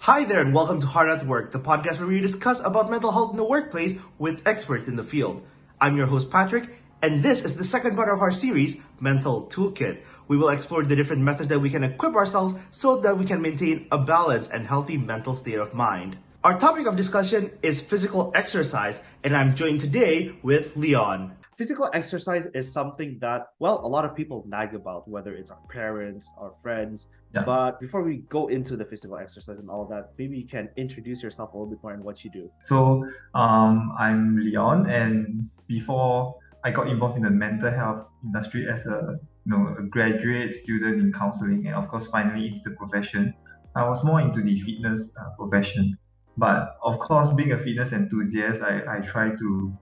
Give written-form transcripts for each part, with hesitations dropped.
Hi there, and welcome to Hard at Work, the podcast where we discuss about mental health in the workplace with experts in the field. I'm your host, Patrick, and this is the second part of our series, Mental Toolkit. We will explore the different methods that we can equip ourselves so that we can maintain a balanced and healthy mental state of mind. Our topic of discussion is physical exercise, and I'm joined today with Leon. Physical exercise is something that, well, a lot of people nag about, whether it's our parents, our friends. Yeah. But before we go into the physical exercise and all that, maybe you can introduce yourself a little bit more and what you do. So I'm Leon, and before I got involved in the mental health industry as a graduate student in counseling, and of course finally into the profession, I was more into the fitness profession. But of course, being a fitness enthusiast, I try to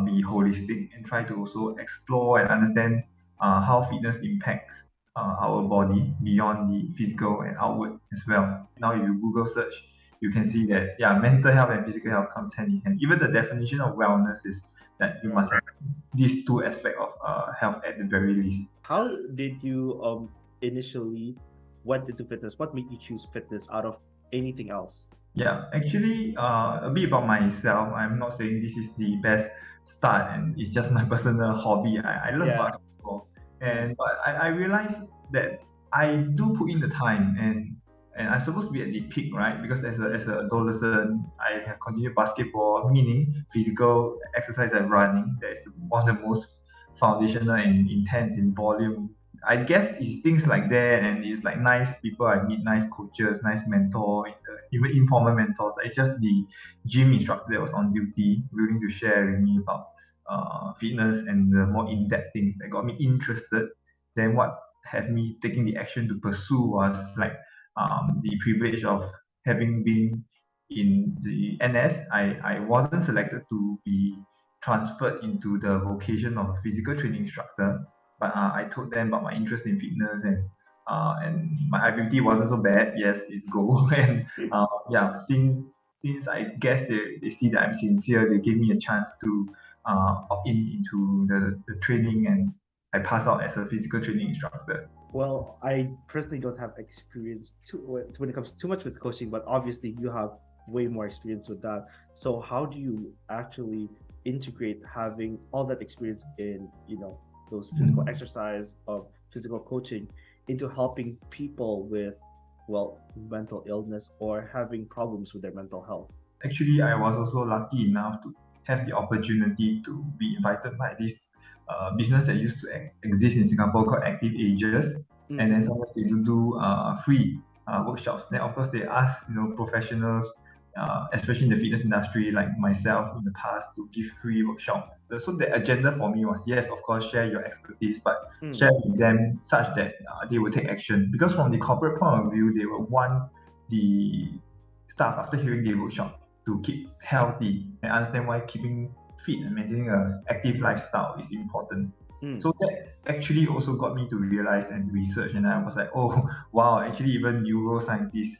be holistic and try to also explore and understand how fitness impacts our body beyond the physical and outward as well. Now, if you Google search, you can see that mental health and physical health comes hand in hand. Even the definition of wellness is that you must have these two aspects of health at the very least. How did you initially went into fitness? What made you choose fitness out of anything else? Yeah, actually, a bit about myself. I'm not saying this is the best start, and it's just my personal hobby. I love basketball, but I realized that I do put in the time, and I'm supposed to be at the peak, right? Because as an adolescent, I have continued basketball, meaning physical exercise and running. That is one of the most foundational and intense in volume. I guess it's things like that, and it's like nice people I meet, nice coaches, nice mentor, even informal mentors. It's just the gym instructor that was on duty, willing to share with me about fitness and the more in-depth things that got me interested. Then what have me taking the action to pursue was like the privilege of having been in the NS. I wasn't selected to be transferred into the vocation of a physical training instructor, but I told them about my interest in fitness, and my ability wasn't so bad. Yes, it's gold. And since I guess they see that I'm sincere, they gave me a chance to opt in into the training, and I pass out as a physical training instructor. Well, I personally don't have experience when it comes too much with coaching, but obviously you have way more experience with that. So how do you actually integrate having all that experience in, those physical exercise of physical coaching into helping people with, well, mental illness or having problems with their mental health? Actually, I was also lucky enough to have the opportunity to be invited by this business that used to exist in Singapore called Active Ages, and then sometimes they do free workshops. Then of course they ask professionals, especially in the fitness industry like myself in the past, to give free workshop. So the agenda for me was, yes, of course, share your expertise, but share with them such that they will take action. Because from the corporate point of view, they will want the staff, after hearing the workshop, to keep healthy and understand why keeping fit and maintaining an active lifestyle is important. So that actually also got me to realize and to research, and I was like, oh wow, actually even neuroscientists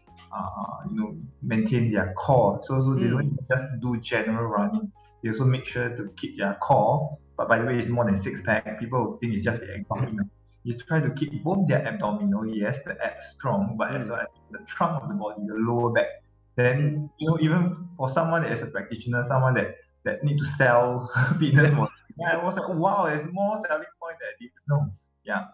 maintain their core. So they don't just do general running. They also make sure to keep their core. But by the way, it's more than six pack. People think it's just the abdominal. You try to keep both their abdominal, yes, the abs strong, but as well as the trunk of the body, the lower back. Then even for someone that is a practitioner, someone that need to sell fitness for, I was like, wow, there's more selling point that I didn't know. Yeah.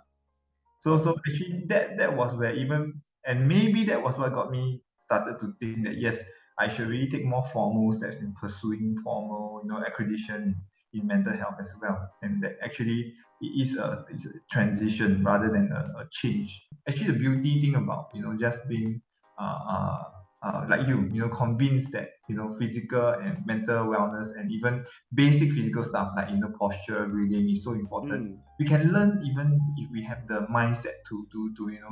So actually that was where even, and maybe that was what got me started to think that yes, I should really take more formal steps in pursuing formal accreditation in mental health as well. And that actually it is a transition rather than a change. Actually, the beauty thing about just being uh, like convinced that physical and mental wellness and even basic physical stuff like posture, breathing is so important. We can learn even if we have the mindset to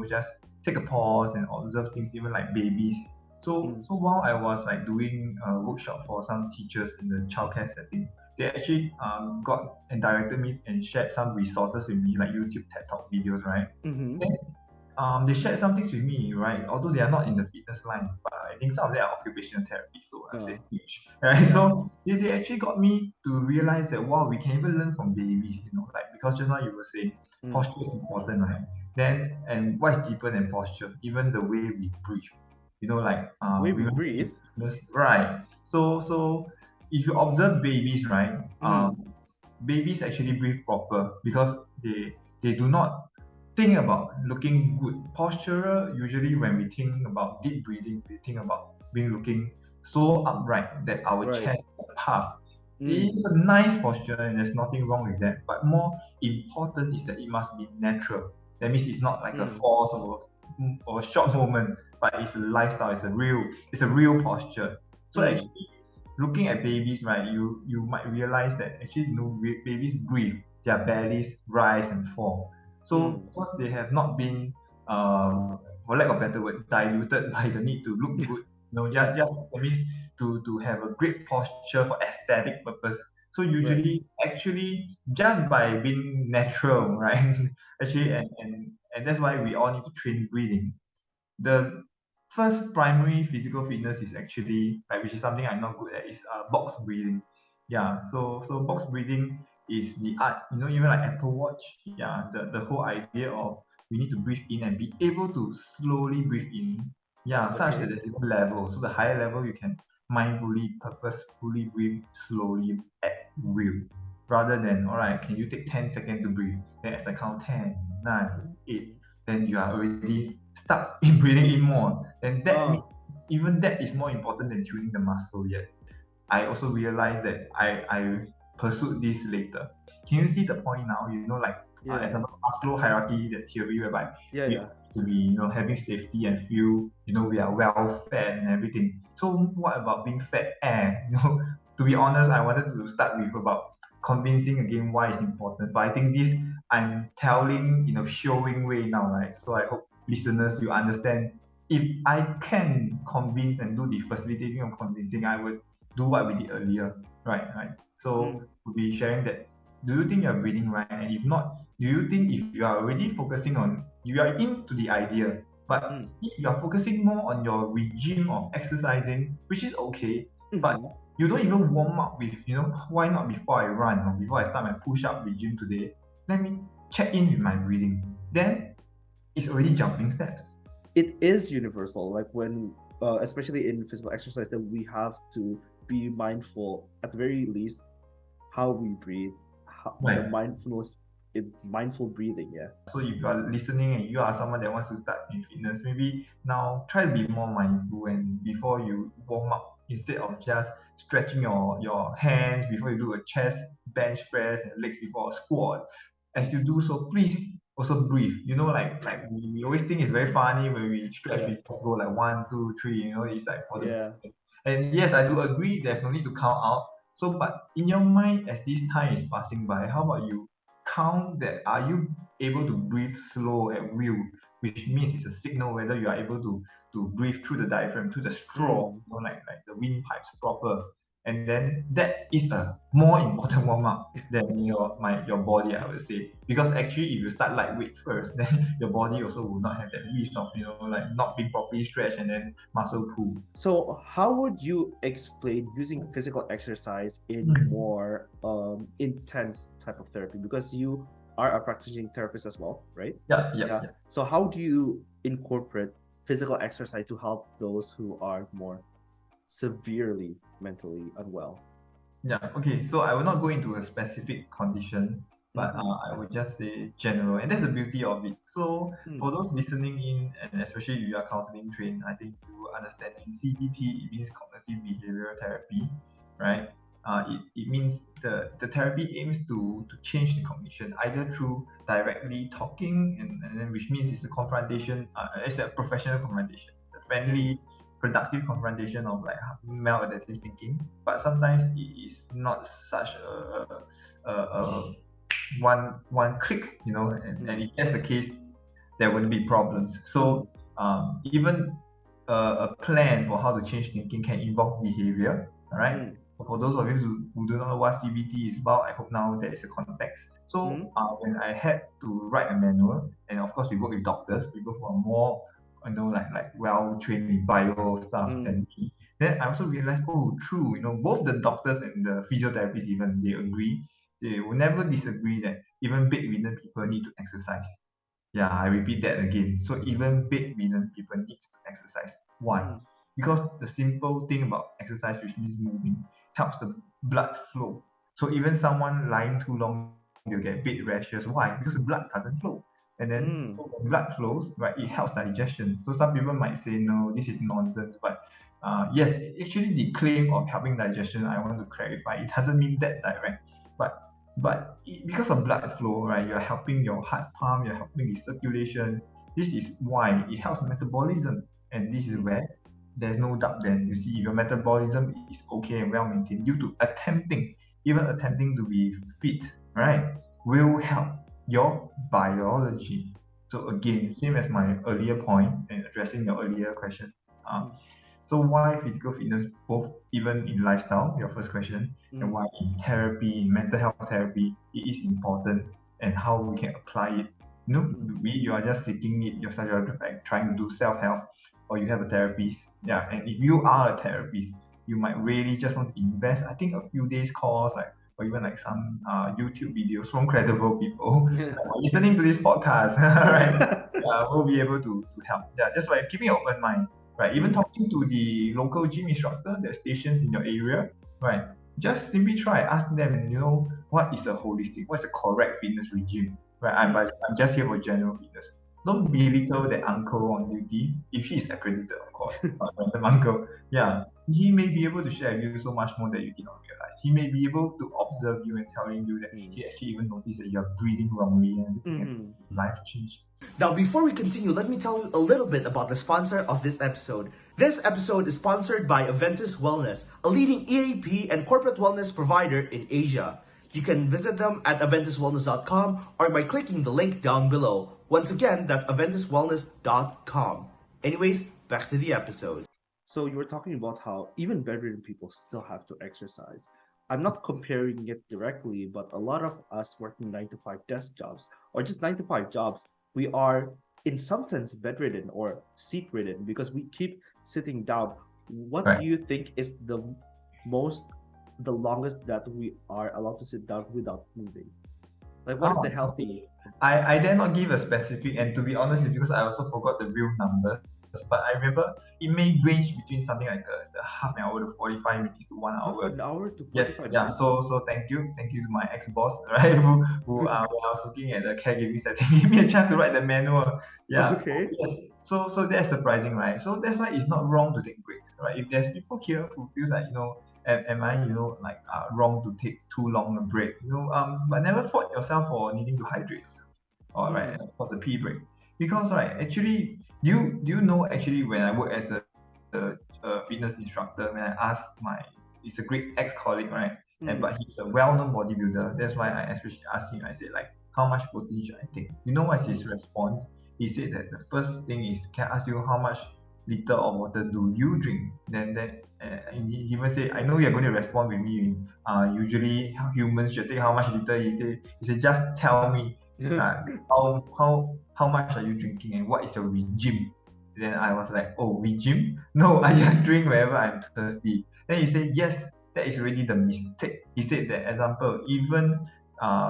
just take a pause and observe things, even like babies. So while I was like doing a workshop for some teachers in the childcare setting, they actually got and directed me and shared some resources with me, like YouTube TED Talk videos, right? Then they shared some things with me, right? Although they are not in the fitness line, but I think some of them are occupational therapy, so I say huge, right? So they actually got me to realize that wow, we can even learn from babies, like because just now you were saying posture is important, right? Then and what's deeper than posture? Even the way we breathe. like Way we remember breathe. right? So if you observe babies, right, Mm. babies actually breathe proper because they do not think about looking good. Posture, usually when we think about deep breathing, we think about being looking so upright that our Right. chest path. It Mm. is a nice posture and there's nothing wrong with that. But more important is that it must be natural. That means it's not like a Mm. force or a short moment, but it's a lifestyle. It's a real posture. So Mm. actually, looking at babies, right, you might realize that actually, babies breathe, their bellies rise and fall. So Mm. because they have not been, for lack of a better word, diluted by the need to look good, Yeah. just that means to have a great posture for aesthetic purpose. So Right. usually, actually, just by being natural, right? Actually, and that's why we all need to train breathing. The first primary physical fitness is actually like, which is something I'm not good at, is box breathing. Yeah, so box breathing is the art, even like Apple Watch. Yeah, the whole idea of we need to breathe in and be able to slowly breathe in. Yeah, such that Okay. there's different levels. So the higher level you can mindfully, purposefully breathe slowly at will. Rather than, all right, can you take 10 seconds to breathe? Then as I count 10, 9, 8, Mm. then you are already stuck in breathing in more. And that means Oh. even that is more important than tuning the muscle yet. I also realized that I pursued this later. Can you see the point now? Like Yeah. example, Maslow hierarchy, that theory whereby Yeah. we Yeah. all need to be, having safety and feel, we are well fed and everything. So what about being fed? To be honest, I wanted to start with about convincing again why it's important. But I think this I'm telling, showing way now, right? So I hope listeners you understand. If I can convince and do the facilitating of convincing, I would do what we did earlier. Right. So Mm. we'll be sharing that. Do you think you're breathing right? And if not, do you think if you are already focusing on, you are into the idea, but Mm. if you are focusing more on your regime of exercising, which is okay, but Mm-hmm. you don't even warm up with, why not before I run or before I start my push up regime today? Let me check in with my breathing. Then it's already jumping steps. It is universal. Like when, especially in physical exercise, that we have to be mindful at the very least how we breathe, the Right. mindfulness, mindful breathing. Yeah. So if you are listening and you are someone that wants to start in fitness, maybe now try to be more mindful and before you warm up, instead of just stretching your hands before you do a chest bench press and legs before a squat, as you do so, please also breathe. Like we always think it's very funny when we stretch, Yeah. we just go like 1, 2, 3. It's like for the. Yeah. And yes, I do agree. There's no need to count out. So, but in your mind, as this time is passing by, how about you count that? Are you able to breathe slow at will, which means it's a signal whether you are able to breathe through the diaphragm, through the straw, Mm. like the windpipes proper. And then that is a more important warm up than your body, I would say. Because actually, if you start lightweight first, then your body also will not have that risk of like not being properly stretched and then muscle pull. So, how would you explain using physical exercise in Mm. more intense type of therapy? Because you are a practicing therapist as well, right? Yeah, yeah, Yeah. yeah. So, how do you incorporate physical exercise to help those who are more severely mentally unwell? Yeah, okay. So I will not go into a specific condition, but Mm-hmm. I would just say general, and that's the beauty of it. So Mm. for those listening in, and especially if you are counseling trained, I think you understand in CBT it means cognitive behavioral therapy, right? It means the therapy aims to change the cognition either through directly talking, and then which means it's a confrontation, it's a professional confrontation, it's a Mm. friendly, productive confrontation of like maladaptive thinking, but sometimes it is not such a one click, and Mm. if that's the case, there wouldn't be problems. Mm. So even a plan for how to change thinking can involve behavior. All right. Mm. So for those of you who do not know what CBT is about, I hope now there is a context. So Mm. when I had to write a manual, and of course we work with doctors, people who are more like well trained in bio stuff Mm. than me. Then I also realized, oh, true, both the doctors and the physiotherapists even they agree, they will never disagree that even bedridden people need to exercise. Yeah, I repeat that again. So even bedridden people need to exercise. Why? Because the simple thing about exercise, which means moving, helps the blood flow. So even someone lying too long, they'll get bed rashes. Why? Because the blood doesn't flow. And then so when blood flows, right, it helps digestion. So some people might say, no, this is nonsense. But yes, actually the claim of helping digestion, I want to clarify, it doesn't mean that direct. Because of blood flow, right, you're helping your heart pump, you're helping the circulation. This is why it helps metabolism. And this is where there's no doubt then. You see, if your metabolism is okay and well maintained, due to even attempting to be fit, right, will help your biology. So again, same as my earlier point and addressing your earlier question. So why physical fitness, both even in lifestyle, your first question, and why in therapy, in mental health therapy, it is important, and how we can apply it. You are just seeking it yourself, you're like trying to do self-help, or you have a therapist. Yeah, and if you are a therapist, you might really just want to invest, I think, a few days course, like, or even like some YouTube videos from credible people listening to this podcast, right? Will be able to help. Yeah, just by keeping an open mind, right? Even talking to the local gym instructor that stations in your area, right? Just simply try, ask them, what is a holistic, what's a correct fitness regime, right? I'm just here for general fitness. Don't belittle that uncle on duty if he's accredited, of course. Random uncle, yeah, he may be able to share with you so much more that you did not realize. He may be able to observe you and telling you that he actually even noticed that you're breathing wrongly and everything, and life change. Now, before we continue, let me tell you a little bit about the sponsor of this episode. This episode is sponsored by Aventis Wellness, a leading EAP and corporate wellness provider in Asia. You can visit them at aventiswellness.com or by clicking the link down below. Once again, that's aventiswellness.com. Anyways, back to the episode. So you were talking about how even bedridden people still have to exercise. I'm not comparing it directly, but a lot of us working 9 to 5 desk jobs or just 9 to 5 jobs, we are in some sense bedridden or seat ridden because we keep sitting down. What do you think is the longest that we are allowed to sit down without moving? Like, what is the healthy? I dare not give a specific, and to be honest, it's because I also forgot the real numbers. But I remember it may range between something like the half an hour to 45 minutes to 1 hour. Half an hour to 45 yes, minutes. Yeah. So thank you to my ex-boss, right? Who when I was looking at the caregiving setting, gave me a chance to write the manual. Yeah. Okay. So that's surprising, right? So that's why it's not wrong to take breaks, right? If there's people here who feels like am I like wrong to take too long a break, but never fault yourself for needing to hydrate yourself, all right, and of course the pee break, because actually, do you know, actually, when I work as a fitness instructor, when I asked it's a great ex-colleague, right, but he's a well-known bodybuilder, that's why I especially asked him, I said, like, how much protein should I take? You know what's his response? He said that the first thing is, can I ask you how much liter of water do you drink? Then he even say, I know you're going to respond with me. Usually humans should take how much liter. He said, just tell me how much are you drinking and what is your regime? Then I was like, oh, regime? No, I just drink whenever I'm thirsty. Then he said, yes, that is really the mistake. He said that, example, even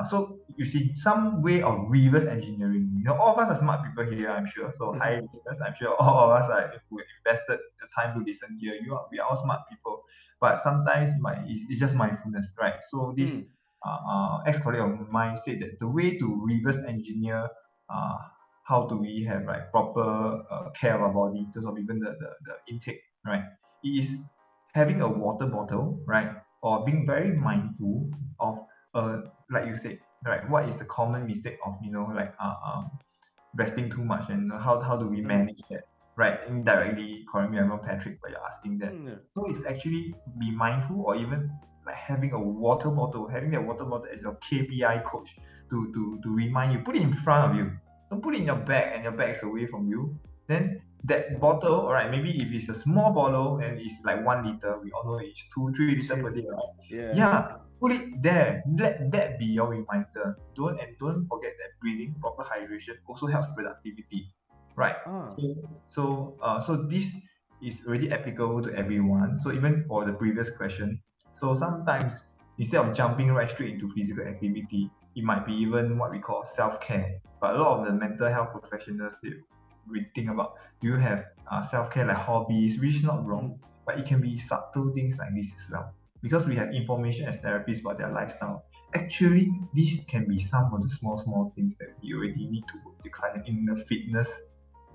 so you see some way of reverse engineering. All of us are smart people here, I'm sure. So hi listeners, I'm sure all of us are, if we invested the time to listen here, we are all smart people. But sometimes it's just mindfulness, right? So this ex-colleague of mine said that the way to reverse engineer how do we have proper care of our body in terms of even the intake, right? It is having a water bottle, right? Or being very mindful of like you said, right? What is the common mistake of resting too much, and how do we manage that, right? Indirectly, correct me if I'm wrong, Patrick, but you're asking that. So it's actually be mindful, or even like having a water bottle, having that water bottle as your KPI coach to remind you, put it in front of you. Don't put it in your bag and your bag is away from you. Then that bottle, all right, maybe if it's a small bottle and it's like 1 liter, we all know it's 2-3 liter per day, right? Yeah. Put it there. Let that be your reminder. Don't forget that breathing, proper hydration also helps productivity, right? So this is already applicable to everyone. So even for the previous question, so sometimes instead of jumping right straight into physical activity, it might be even what we call self-care. But a lot of the mental health professionals, rethink about, do you have self-care like hobbies, which is not wrong, Mm. but it can be subtle things like this as well. Because we have information as therapists about their lifestyle. Actually, these can be some of the small things that we already need to work with the client in the fitness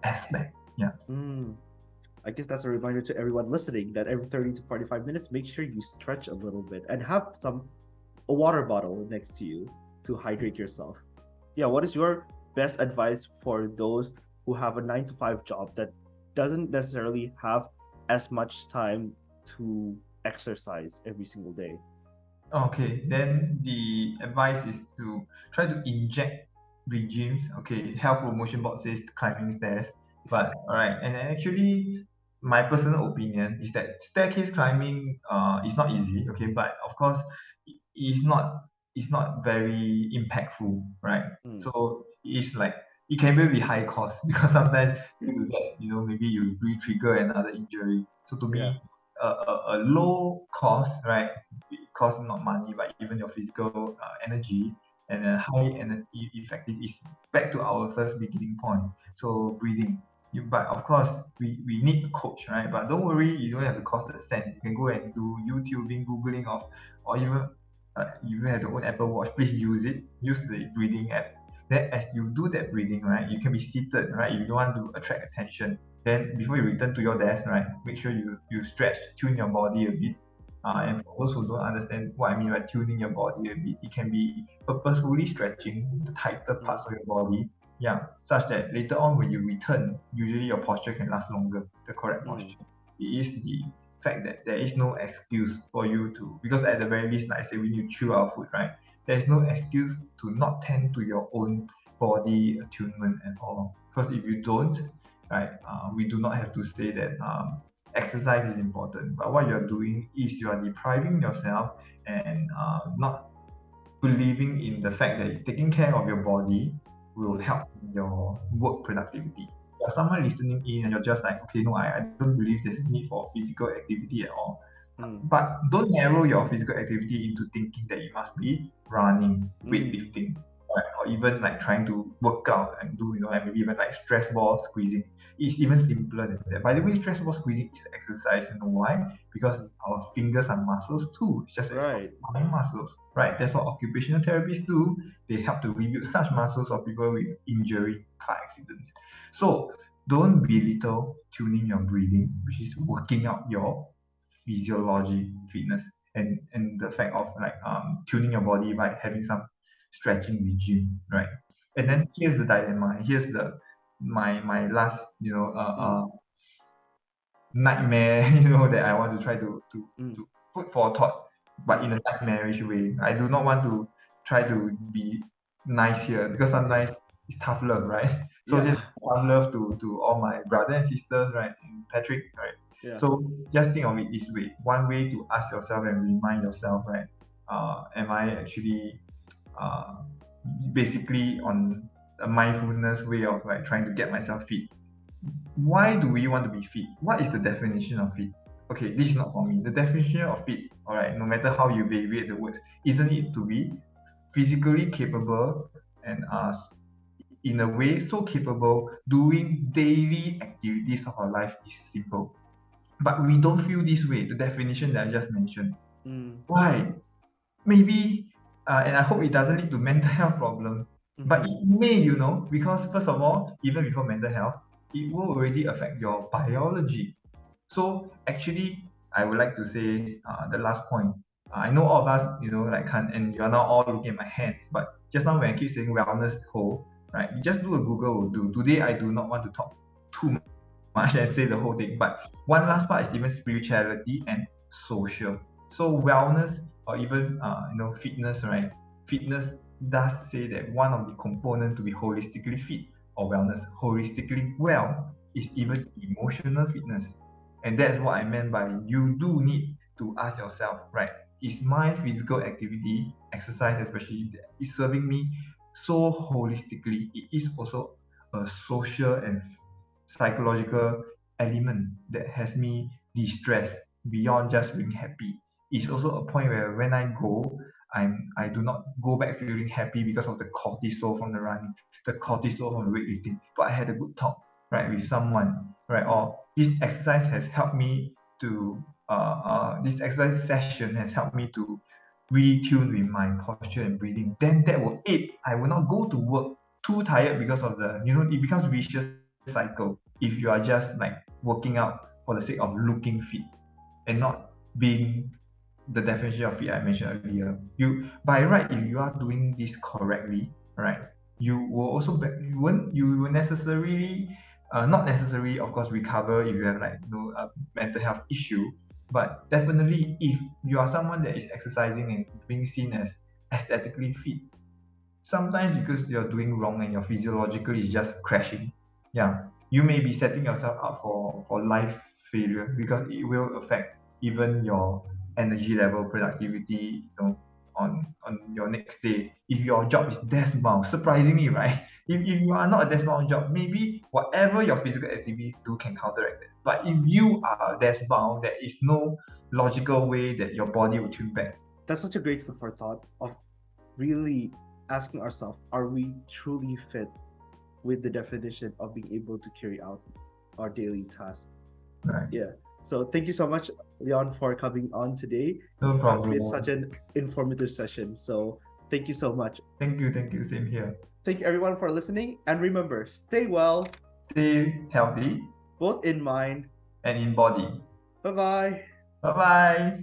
aspect. Yeah. Mm. I guess that's a reminder to everyone listening that every 30 to 45 minutes, make sure you stretch a little bit and have a water bottle next to you to hydrate yourself. Yeah, what is your best advice for those who have a 9 to 5 job that doesn't necessarily have as much time to exercise every single day? Okay, then the advice is to try to inject regimes. Okay, health promotion board says climbing stairs, but all right. And actually, my personal opinion is that staircase climbing is not easy. Okay, but of course, it's not very impactful, right? Mm. So it's like it can be high cost because sometimes due to that, maybe you re-trigger another injury. So to Yeah. me, a low cost, right? It costs not money, but even your physical energy, and a high and effective is back to our first beginning point. So breathing. But of course, we need a coach, right? But don't worry, you don't have to cost a cent. You can go and do YouTubing, Googling of, or even if you have your own Apple Watch, please use it. Use the breathing app. Then as you do that breathing, right, you can be seated, right? If you don't want to attract attention, then before you return to your desk, right, make sure you stretch, tune your body a bit. And for those who don't understand what I mean by tuning your body a bit, it can be purposefully stretching the tighter Mm. parts of your body, yeah, such that later on when you return, usually your posture can last longer, the correct Mm. posture. It is the fact that there is no excuse for you to, because at the very least, like I say, we need to chew our food, right? There's no excuse to not tend to your own body attunement at all. Because if you don't, right, we do not have to say that exercise is important, but what you're doing is you are depriving yourself and not believing in the fact that taking care of your body will Mm. help your work productivity. You're someone listening in and you're just like, okay, no, I don't believe there's a need for physical activity at all. Mm. But don't narrow your physical activity into thinking that it must be running, Mm. weightlifting, right? Or even like trying to work out and do, like maybe even like stress ball squeezing. It's even simpler than that. By the way, stress ball squeezing is exercise. You know why? Because Mm. our fingers are muscles too. It's just that it's not Right. mind muscles, right? That's what occupational therapists do. They help to rebuild such muscles of people with injury, car accidents. So don't belittle tuning your breathing, which is working out your physiology, fitness, and the fact of like tuning your body by having some stretching regime, right? And then here's the dilemma. Here's the my last Mm. nightmare that I want to try Mm. to put for thought, but Mm. in a nightmarish way. I do not want to try to be nice here because sometimes it's tough love, right? So here's Yeah. tough love to all my brother and sisters, right? And Patrick, right? Yeah. So just think of it this way. One way to ask yourself and remind yourself, right? Am I actually uh, basically on a mindfulness way of like trying to get myself fit? Why do we want to be fit? What is the definition of fit? Okay, this is not for me. The definition of fit, all right, no matter how you variate the words, isn't it to be physically capable and in a way so capable doing daily activities of our life is simple. But we don't feel this way, the definition that I just mentioned. Mm. Why? Maybe, and I hope it doesn't lead to mental health problem, but Mm-hmm. it may, because first of all, even before mental health, it will already affect your biology. So actually, I would like to say the last point. I know all of us, like can't, and you're now all looking at my hands, but just now when I keep saying wellness whole, right? You just do a Google will do. Today, I do not want to talk too much and say the whole thing, but one last part is even spirituality and social. So wellness or even fitness, right? Fitness does say that one of the components to be holistically fit or wellness, holistically well, is even emotional fitness. And that's what I meant by you do need to ask yourself, right? Is my physical activity, exercise especially, is serving me so holistically? It is also a social and psychological element that has me de-stressed beyond just being happy. It's also a point where when I go, I do not go back feeling happy because of the cortisol from the running, the cortisol from the weightlifting, but I had a good talk. right, with someone, right, or this exercise has helped me to this exercise session has helped me to retune with my posture and breathing, then that will aid. I will not go to work too tired because of it becomes vicious cycle if you are just like working out for the sake of looking fit and not being the definition of fit I mentioned earlier. You by right, if you are doing this correctly, right, you will also you will necessarily not necessarily of course recover if you have like mental health issue, but definitely if you are someone that is exercising and being seen as aesthetically fit, sometimes because you're doing wrong and your physiologically is just crashing, yeah, you may be setting yourself up for life failure because it will affect even your energy level, productivity, on your next day. If your job is desk bound, surprisingly, right? If you are not a desk bound job, maybe whatever your physical activity do can counteract it. But if you are desk bound, there is no logical way that your body will tune back. That's such a great food for thought of really asking ourselves, are we truly fit with the definition of being able to carry out our daily tasks? Right. Yeah. So thank you so much, Leon, for coming on today. No It's problem. been such an informative session. So thank you so much. Thank you. Same here. Thank you everyone for listening. And remember, stay well, Stay healthy, both in mind and in body. Bye-bye. Bye bye.